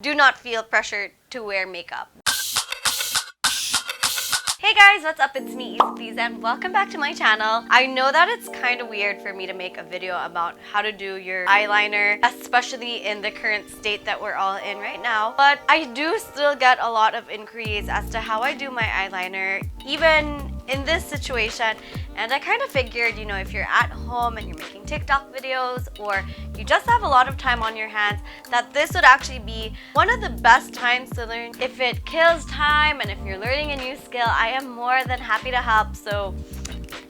do not feel pressured to wear makeup. Hey guys, what's up? It's me, Issaplease, and welcome back to my channel. I know that it's kind of weird for me to make a video about how to do your eyeliner, especially in the current state that we're all in right now. But I do still get a lot of inquiries as to how I do my eyeliner, even in this situation. And I kind of figured, you know, if you're at home and you're making TikTok videos or you just have a lot of time on your hands, that this would actually be one of the best times to learn. If it kills time and if you're learning a new skill, I am more than happy to help. So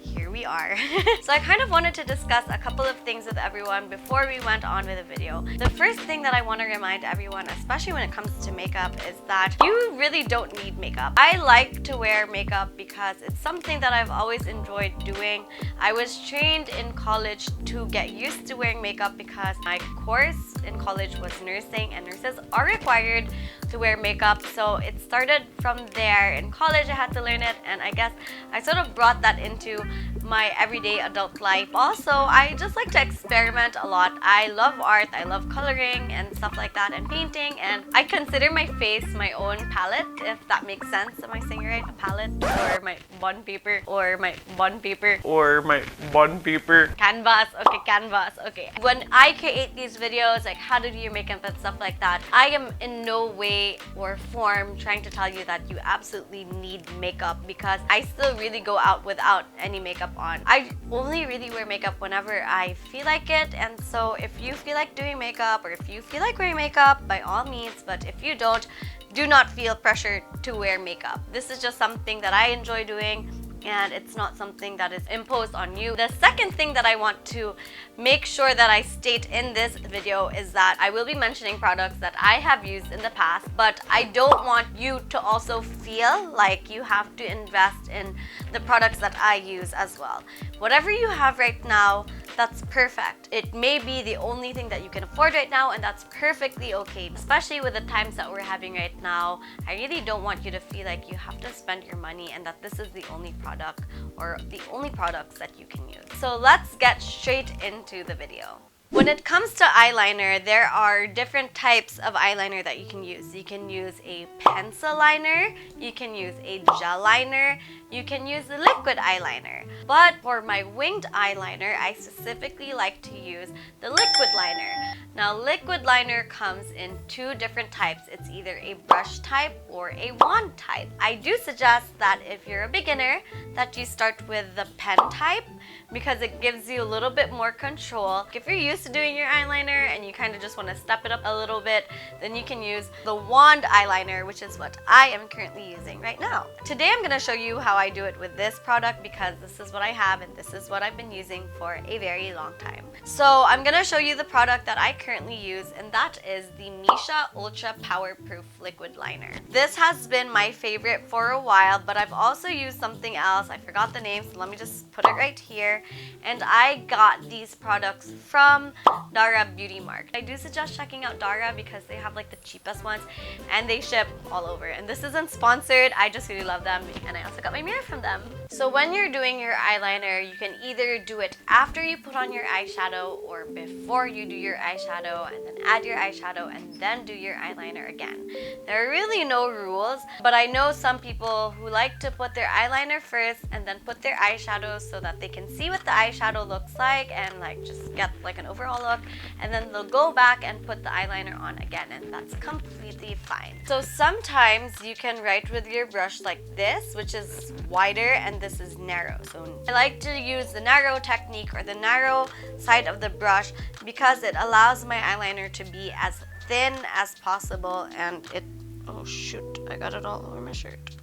here we are. So I kind of wanted to discuss a couple of things with everyone before we went on with the video. The first thing that I want to remind everyone, especially when it comes to makeup, is that you really don't need makeup. I like to wear makeup because it's something that I've always enjoyed doing. I was trained in college to get used to wearing makeup because my course in college was nursing, and nurses are required to wear makeup. So it started from there. In college I had to learn it, and I guess I sort of brought that into my everyday adult life. Also, I just like to experiment a lot. I love art, I love coloring and stuff like that, and painting, and I consider my face my own palette, if that makes sense. Am I saying it right? A palette, or my bond paper, or my bond paper, or my bond paper. Canvas, okay, canvas, okay. When I create these videos, like how to do your makeup and stuff like that, I am in no way or form trying to tell you that you absolutely need makeup, because I still really go out without any makeup on. I only really wear makeup whenever I feel like it, and so if you feel like doing makeup or if you feel like wearing makeup, by all means, but if you don't, do not feel pressured to wear makeup. This is just something that I enjoy doing, and it's not something that is imposed on you. The second thing that I want to make sure that I state in this video is that I will be mentioning products that I have used in the past, but I don't want you to also feel like you have to invest in the products that I use as well. Whatever you have right now, that's perfect. It may be the only thing that you can afford right now, and that's perfectly okay. Especially with the times that we're having right now, I really don't want you to feel like you have to spend your money and that this is the only product or the only products that you can use. So let's get straight into the video. When it comes to eyeliner, there are different types of eyeliner that you can use. You can use a pencil liner, you can use a gel liner, you can use a liquid eyeliner. But for my winged eyeliner, I specifically like to use the liquid liner. Now, liquid liner comes in two different types. It's either a brush type or a wand type. I do suggest that if you're a beginner, that you start with the pen type, because it gives you a little bit more control. If you're used to doing your eyeliner and you kind of just want to step it up a little bit, then you can use the wand eyeliner, which is what I am currently using right now. Today I'm going to show you how I do it with this product, because this is what I have and this is what I've been using for a very long time. So I'm going to show you the product that I currently use, and that is the Misha Ultra Powerproof Liquid Liner. This has been my favorite for a while, but I've also used something else. I forgot the name, so let me just put it right here. And I got these products from Dara Beauty Mark. I do suggest checking out Dara because they have like the cheapest ones and they ship all over. And this isn't sponsored, I just really love them, and I also got my mirror from them. So when you're doing your eyeliner, you can either do it after you put on your eyeshadow or before you do your eyeshadow, and then add your eyeshadow and then do your eyeliner again. There are really no rules, but I know some people who like to put their eyeliner first and then put their eyeshadow so that they can see what the eyeshadow looks like and like just get like an overall look, and then they'll go back and put the eyeliner on again, and that's completely fine. So sometimes you can write with your brush like this, which is wider, and this is narrow. So I like to use the narrow technique, or the narrow side of the brush, because it allows my eyeliner to be as thin as possible, and it, oh shoot, I got it all over my shirt.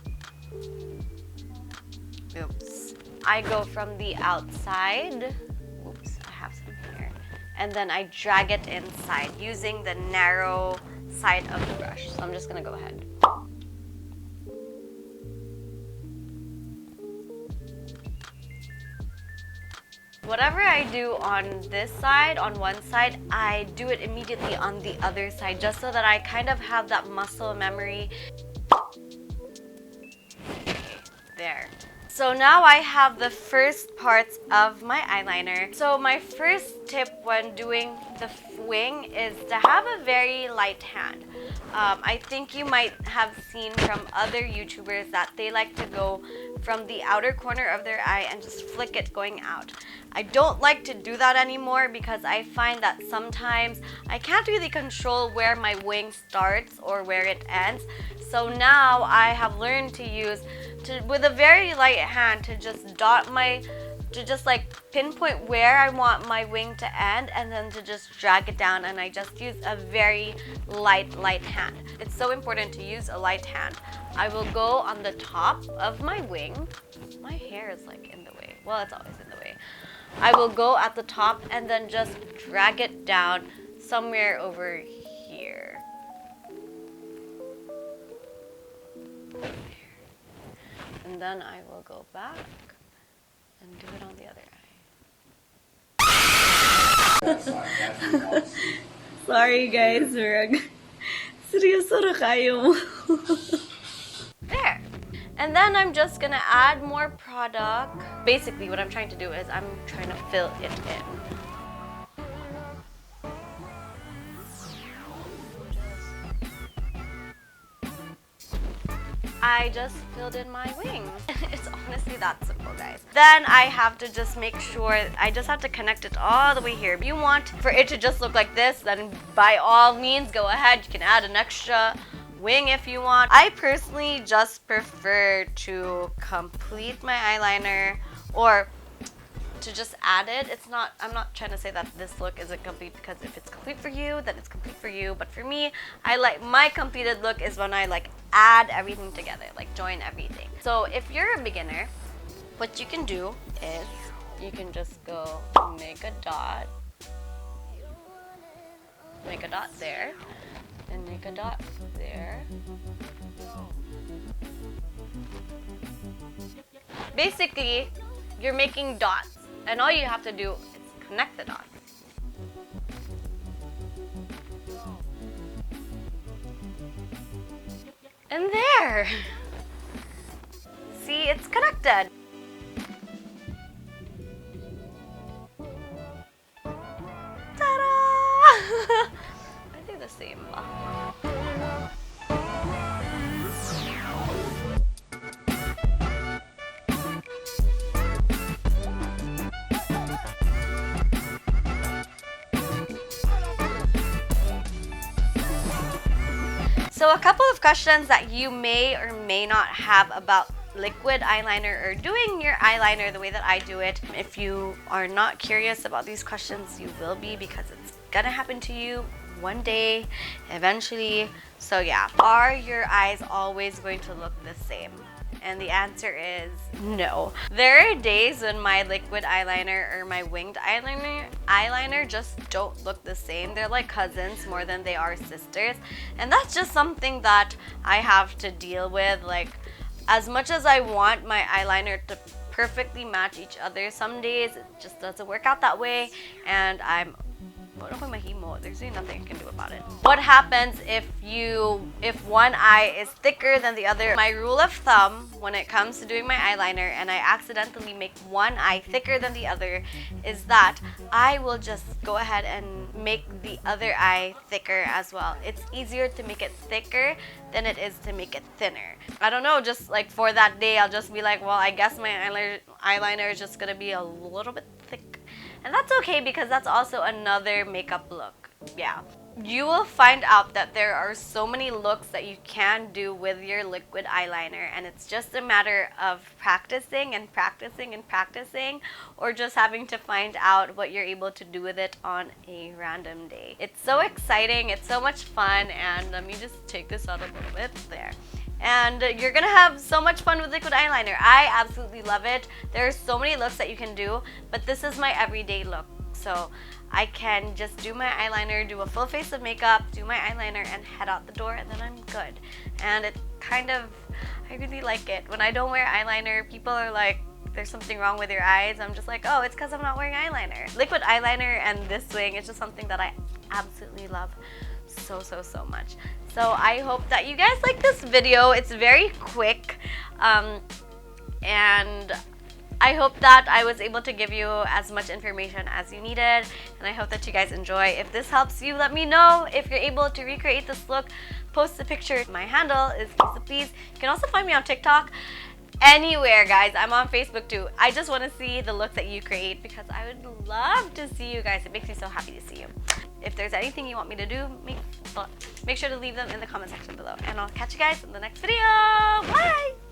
Oops. I go from the outside, oops, I have some here, and then I drag it inside using the narrow side of the brush. So I'm just gonna go ahead. Whatever I do on this side, on one side, I do it immediately on the other side, just so that I kind of have that muscle memory. There. So now I have the first parts of my eyeliner. So my first tip when doing the wing is to have a very light hand. I think you might have seen from other YouTubers that they like to go from the outer corner of their eye and just flick it going out. I don't like to do that anymore because I find that sometimes I can't really control where my wing starts or where it ends. So now I have learned to use, with a very light hand, to just like pinpoint where I want my wing to end, and then to just drag it down, and I just use a very light hand. It's so important to use a light hand. I will go on the top of my wing. My hair is like in the way. Well, it's always in the way. I will go at the top and then just drag it down somewhere over here. And then I will go back and do it on the other eye. Sorry guys, seryoso na kayo. There. And then I'm just gonna add more product. Basically what I'm trying to do is I'm trying to fill it in. I just filled in my wing. It's honestly that simple, guys. Then I have to just make sure, I just have to connect it all the way here. If you want for it to just look like this, then by all means go ahead. You can add an extra wing if you want. I personally just prefer to complete my eyeliner, or to just add it. I'm not trying to say that this look isn't complete, because if it's complete for you, then it's complete for you. But for me, I like my completed look is when I like add everything together, like join everything. So if you're a beginner, what you can do is you can just go make a dot there, and make a dot there. Basically, you're making dots, and all you have to do is connect the dots. And there! See, it's connected. Ta-da! I think the same. So a couple of questions that you may or may not have about liquid eyeliner or doing your eyeliner the way that I do it. If you are not curious about these questions, you will be, because it's gonna happen to you one day, eventually. So yeah, are your eyes always going to look the same? And the answer is no. There are days when my liquid eyeliner or my winged eyeliner just don't look the same. They're like cousins more than they are sisters. And that's just something that I have to deal with. Like, as much as I want my eyeliner to perfectly match each other, some days it just doesn't work out that way, and there's really nothing you can do about it. What happens if one eye is thicker than the other? My rule of thumb when it comes to doing my eyeliner and I accidentally make one eye thicker than the other is that I will just go ahead and make the other eye thicker as well. It's easier to make it thicker than it is to make it thinner. I don't know, just like for that day, I'll just be like, well, I guess my eyeliner is just gonna be a little bit thick. And that's okay, because that's also another makeup look. Yeah. You will find out that there are so many looks that you can do with your liquid eyeliner, and it's just a matter of practicing and practicing and practicing, or just having to find out what you're able to do with it on a random day. It's so exciting, it's so much fun, and let me just take this out a little bit there. And you're gonna have so much fun with liquid eyeliner. I absolutely love it. There are so many looks that you can do, but this is my everyday look. So I can just do my eyeliner, do a full face of makeup, do my eyeliner, and head out the door, and then I'm good. And it kind of, I really like it. When I don't wear eyeliner, people are like, there's something wrong with your eyes. I'm just like, oh, it's because I'm not wearing eyeliner. Liquid eyeliner and this wing is just something that I absolutely love so much. So I hope that you guys like this video. It's very quick, and I hope that I was able to give you as much information as you needed, and I hope that you guys enjoy. If this helps you, let me know. If you're able to recreate this look, post a picture. My handle is Issaplease. You can also find me on TikTok. Anywhere, guys. I'm on Facebook too. I just want to see the looks that you create because I would love to see you guys. It makes me so happy to see you. If there's anything you want me to do, make sure to leave them in the comment section below. And I'll catch you guys in the next video. Bye!